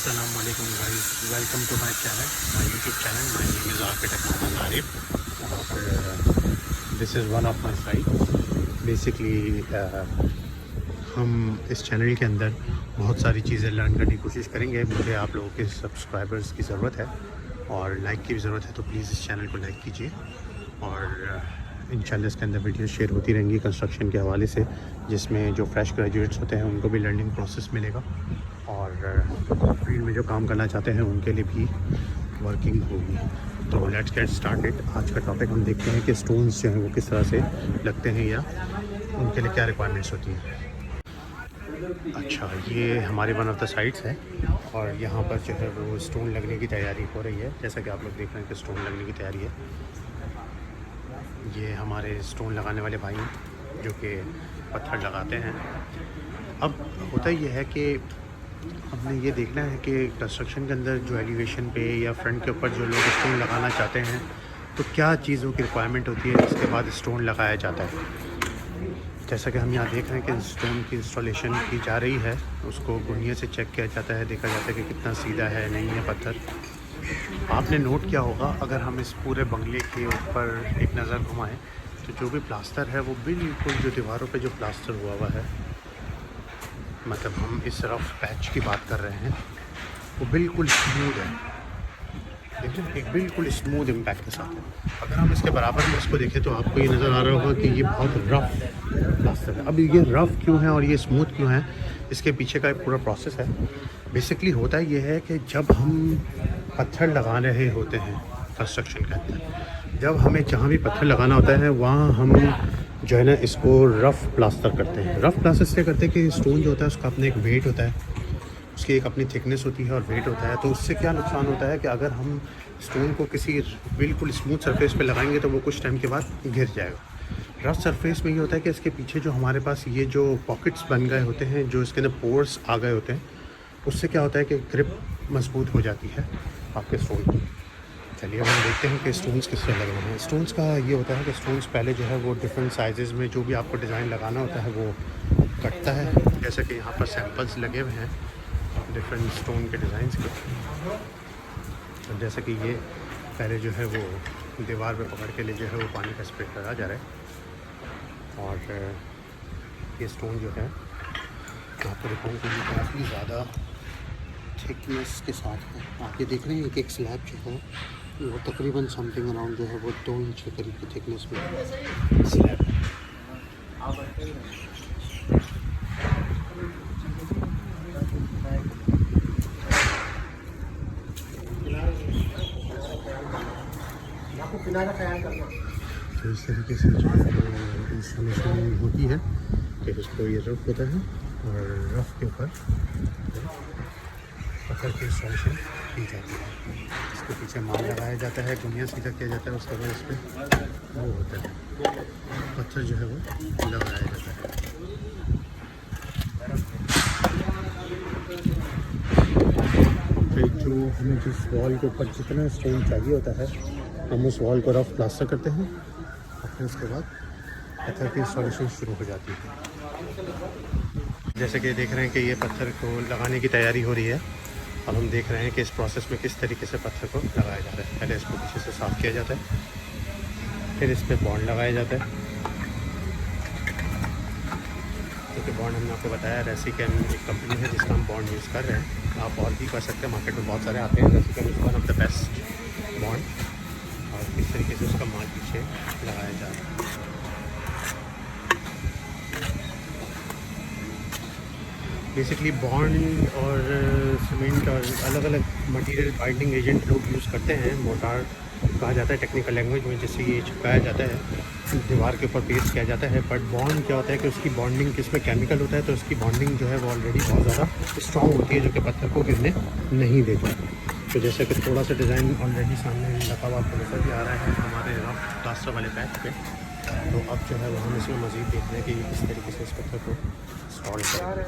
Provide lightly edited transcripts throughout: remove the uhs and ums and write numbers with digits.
Assalamualaikum guys, welcome to my channel, my YouTube channel. My name is Architect Mohammed Arif. This is one of my sites. Basically हम इस channel के अंदर बहुत सारी चीज़ें learn करने की कोशिश करेंगे। मुझे आप लोगों के सब्सक्राइबर्स की ज़रूरत है और लाइक की भी ज़रूरत है, तो प्लीज़ इस चैनल को लाइक कीजिए। और इंशाल्लाह इसके अंदर वीडियो शेयर होती रहेंगी कंस्ट्रक्शन के हवाले से, जिसमें जो फ्रेश ग्रेजुएट्स होते हैं उनको भी लर्निंग प्रोसेस मिलेगा और फील्ड में जो काम करना चाहते हैं उनके लिए भी वर्किंग होगी। तो लेट्स गेट स्टार्टेड। आज का टॉपिक हम देखते हैं कि स्टोन्स जो हैं वो किस तरह से लगते हैं या उनके लिए क्या रिक्वायरमेंट्स होती हैं। अच्छा, ये हमारी वन ऑफ द साइट्स है और यहाँ पर जो है वो स्टोन लगने की तैयारी हो रही है। जैसा कि आप लोग देख रहे हैं कि स्टोन लगने की तैयारी है। ये हमारे स्टोन लगाने वाले भाई जो कि पत्थर लगाते हैं। अब होता ये है कि हमने ये देखना है कि कंस्ट्रक्शन के अंदर जो एलिवेशन पे या फ्रंट के ऊपर जो लोग स्टोन लगाना चाहते हैं तो क्या चीज़ों की रिक्वायरमेंट होती है, इसके बाद स्टोन लगाया जाता है। जैसा कि हम यहाँ देख रहे हैं कि स्टोन की इंस्टॉलेशन की जा रही है, उसको गुनिये से चेक किया जाता है, देखा जाता है कि कितना सीधा है नहीं है पत्थर। आपने नोट किया होगा, अगर हम इस पूरे बंगले के ऊपर एक नज़र घुमाएं तो जो भी प्लास्टर है वो बिल्कुल जो दीवारों पे जो प्लास्टर हुआ हुआ है, मतलब हम इस रफ पैच की बात कर रहे हैं, वो बिल्कुल स्मूथ है। लेकिन एक बिल्कुल स्मूथ इम्पैक्ट के साथ है। अगर हम इसके बराबर में इसको देखें तो आपको ये नज़र आ रहा होगा कि ये बहुत रफ़ प्लास्टर है। अब ये रफ़ क्यों है और ये स्मूथ क्यों है, इसके पीछे का एक पूरा प्रोसेस है। बेसिकली होता ये है कि जब हम पत्थर लगा रहे होते हैं कंस्ट्रक्शन के अंदर, जब हमें जहाँ भी पत्थर लगाना होता है वहाँ हम जो है ना इसको रफ़ प्लास्टर करते हैं। रफ़ प्लास्टर इसलिए करते हैं कि स्टोन जो होता है उसका अपना एक वेट होता है, उसकी एक अपनी थिकनेस होती है और वेट होता है। तो उससे क्या नुकसान होता है कि अगर हम स्टोन को किसी बिल्कुल स्मूथ सरफेस पे लगाएंगे तो वो कुछ टाइम के बाद गिर जाएगा। रफ सरफेस में ये होता है कि इसके पीछे जो हमारे पास ये जो पॉकेट्स बन गए होते हैं, जो इसके अंदर पोर्स आ गए होते हैं, उससे क्या होता है कि ग्रिप मजबूत हो जाती है आपके स्टोन की। चलिए हम देखते हैं कि स्टोन्स किस तरह लग रहे हैं। स्टोन्स का ये होता है कि स्टोन्स पहले जो है वो डिफरेंट साइज़ में जो भी आपको डिज़ाइन लगाना होता है वो कटता है। जैसे कि यहाँ पर सैम्पल्स लगे हुए हैं डिफरेंट स्टोन के डिज़ाइंस के। तो जैसे कि ये पहले जो है वो दीवार पे पकड़ के लिए जो है वो पानी का स्प्रे करा जा रहा है। और ये स्टोन जो है आपको दिखाऊँ कि ये काफ़ी ज़्यादा थिकनेस के साथ है। आप ये देख रहे हैं एक स्लैब जो है वो तकरीबन समथिंग अराउंड जो है वो 2 इंच के करीब की थिकनेस में स्लैब है। तो इस तरीके से जो इंस्टॉलेशन होती है कि उसको ये रफ़ होता है और रफ़ के ऊपर पत्थर की इंस्टॉलेशन की जाती है। इसके पीछे माल लगाया जाता है, गुनिया सीधा किया जाता है, उसके बाद इस पर वो होता है पत्थर जो है वो लगाया जाता है। फिर जो हमें जिस वॉल के ऊपर जितना स्टोन चाहिए होता है हम उस वॉल को रफ प्लास्टर करते हैं और फिर उसके बाद पत्थर की इंस्टॉलेशन शुरू हो जाती है। जैसे कि देख रहे हैं कि ये पत्थर को लगाने की तैयारी हो रही है। अब हम देख रहे हैं कि इस प्रोसेस में किस तरीके से पत्थर को लगाया जा रहा है। पहले इसको पीछे से साफ़ किया जाता है, फिर इस पर बॉन्ड लगाया जाता है। क्योंकि बॉन्ड हमने आपको बताया रेसिकन एक कंपनी है जिसका हम बॉन्ड यूज़ कर रहे हैं। आप और भी कर सकते हैं, मार्केट में बहुत सारे आते हैं। Resicon is one of the best bond. और इस तरीके से उसका माल पीछे लगाया जा रहा है। बेसिकली बॉन्ड और सीमेंट और अलग अलग मटेरियल बाइंडिंग एजेंट लोग यूज़ करते हैं। मोटार कहा जाता है टेक्निकल लैंग्वेज में, जिससे ये चिपकाया जाता है, दीवार के ऊपर पेस्ट किया जाता है। बट बॉन्ड क्या होता है कि उसकी बॉन्डिंग किसमें केमिकल होता है, तो उसकी बॉन्डिंग जो है वो ऑलरेडी बहुत ज़्यादा स्ट्रॉन्ग होती है, जो कि पत्थर को गिरने नहीं देती। तो जैसे कि थोड़ा सा डिज़ाइन ऑलरेडी सामने लगा हुआ आपको नजर भी आ रहा है हमारे रफ प्लास्टर वाले पैच पे। तो अब जो है वो हम इसमें मज़ीद देख रहे हैं कि किस तरीके से इस पत्थर को इंस्टॉल करें।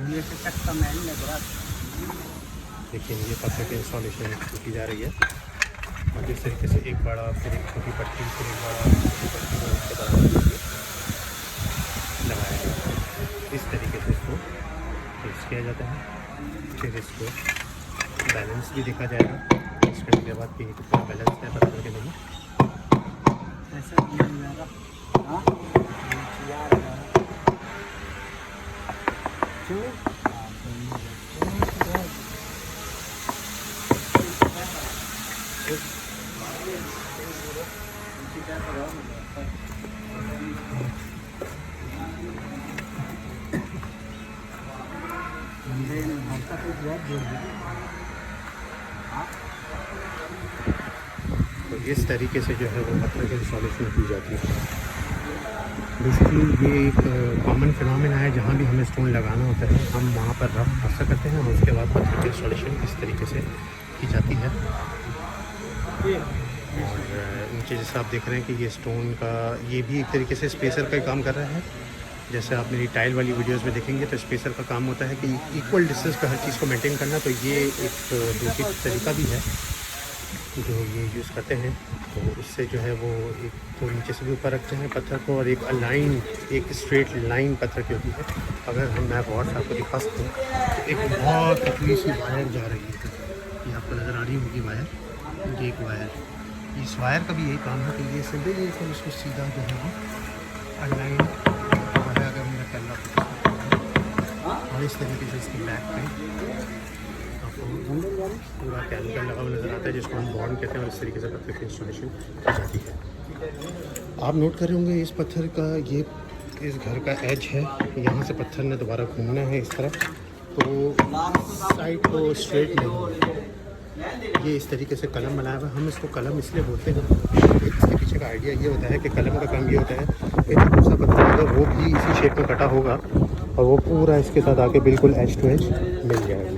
ये से तक का मैन लग रहा देखिए ये पत्थर की इंस्टॉलेशन की जा रही है और जिस तरीके से एक बड़ा फिर एक छोटी पट्टी फिर एक बड़ा छोटी पट्टी को उसके बराबर लगाया जाता है। इस तरीके से इसको फिक्स किया जाता है। फिर इसको बैलेंस भी देखा जाएगा फिक्स करने के बाद कि कितना बैलेंस है पत्थर के नहीं। ऐसा किया जाएगा। हाँ तो इस तरीके से जो है वो पत्थर की इंस्टॉलेशन की जाती है। बेसिकली ये एक कॉमन फिनोमेना है, जहाँ भी हमें स्टोन लगाना होता है हम वहाँ पर रफ ऐसा करते हैं और उसके बाद पत्थर की इंस्टॉलेशन इस तरीके से की जाती है। और नीचे जैसा आप देख रहे हैं कि ये स्टोन का ये भी एक तरीके से स्पेसर का काम कर रहा है। जैसे आप मेरी टाइल वाली वीडियोस में देखेंगे तो स्पेसर का काम होता है कि इक्वल डिस्टेंस पे हर चीज़ को मेंटेन करना। तो ये एक दूसरी तरीका भी है जो ये यूज़ करते हैं। तो इससे जो है वो एक तो नीचे से भी ऊपर रखते हैं पत्थर को और एक अलाइन एक स्ट्रेट लाइन पत्थर की होती है। अगर हम मैं गौर से आपको दिखा सकता हूँ तो एक बहुत पतली सी वायर जा रही है, ये आपको नज़र आ रही होगी वायर, ये एक वायर। इस वायर का भी यही काम है कि ये सिंपल ये उसको सीधा जो है वो अलाइन वायर अगर हमने करना और इस तरीके से इसकी बैक पे पूरा केमिकल लगा हुआ नज़र आता है जिसको हम बॉन्ड कहते हैं और इस तरीके से पत्थर की इंस्टॉलेशन की जाती है। आप नोट कर रहे होंगे इस पत्थर का ये इस घर का एज है, यहाँ से पत्थर ने दोबारा घूमना है इस तरफ, तो साइड को स्ट्रेट नहीं। ये इस तरीके से कलम बनाया हुआ है। हम इसको कलम इसलिए बोलते हैं, इसके पीछे का आइडिया ये होता है कि कलम का काम ये होता है कि जो दूसरा पत्थर होगा वो भी इसी शेप में कटा होगा और वो पूरा इसके साथ आके बिल्कुल एज टू एज मिल जाएगा।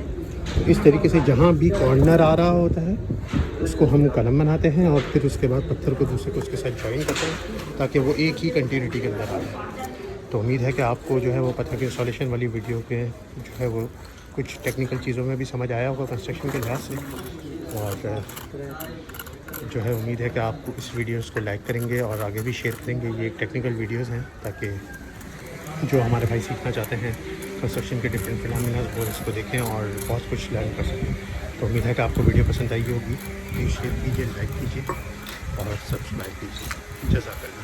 इस तरीके से जहाँ भी कॉर्नर आ रहा होता है उसको हम कलम बनाते हैं और फिर उसके बाद पत्थर को दूसरे को उसके साथ जॉइन करते हैं ताकि वो एक ही कंटिन्यूटी के अंदर आ जाए। तो उम्मीद है कि आपको जो है वो पत्थर की इंस्टॉलेशन वाली वीडियो के जो है वो कुछ टेक्निकल चीज़ों में भी समझ आया होगा कंस्ट्रक्शन के लिहाज से। और जो है उम्मीद है कि आप इस वीडियोज़ को लाइक करेंगे और आगे भी शेयर करेंगे। ये एक टेक्निकल वीडियोज़ हैं ताकि जो हमारे भाई सीखना चाहते हैं कंस्ट्रक्शन के डिफरेंट फिनोमेना वो इसको देखें और बहुत कुछ लर्न कर सकें। तो उम्मीद है कि आपको वीडियो पसंद आई होगी। प्लीज़ शेयर कीजिए, लाइक कीजिए और सब्सक्राइब कीजिए। जज़ाकल्लाह।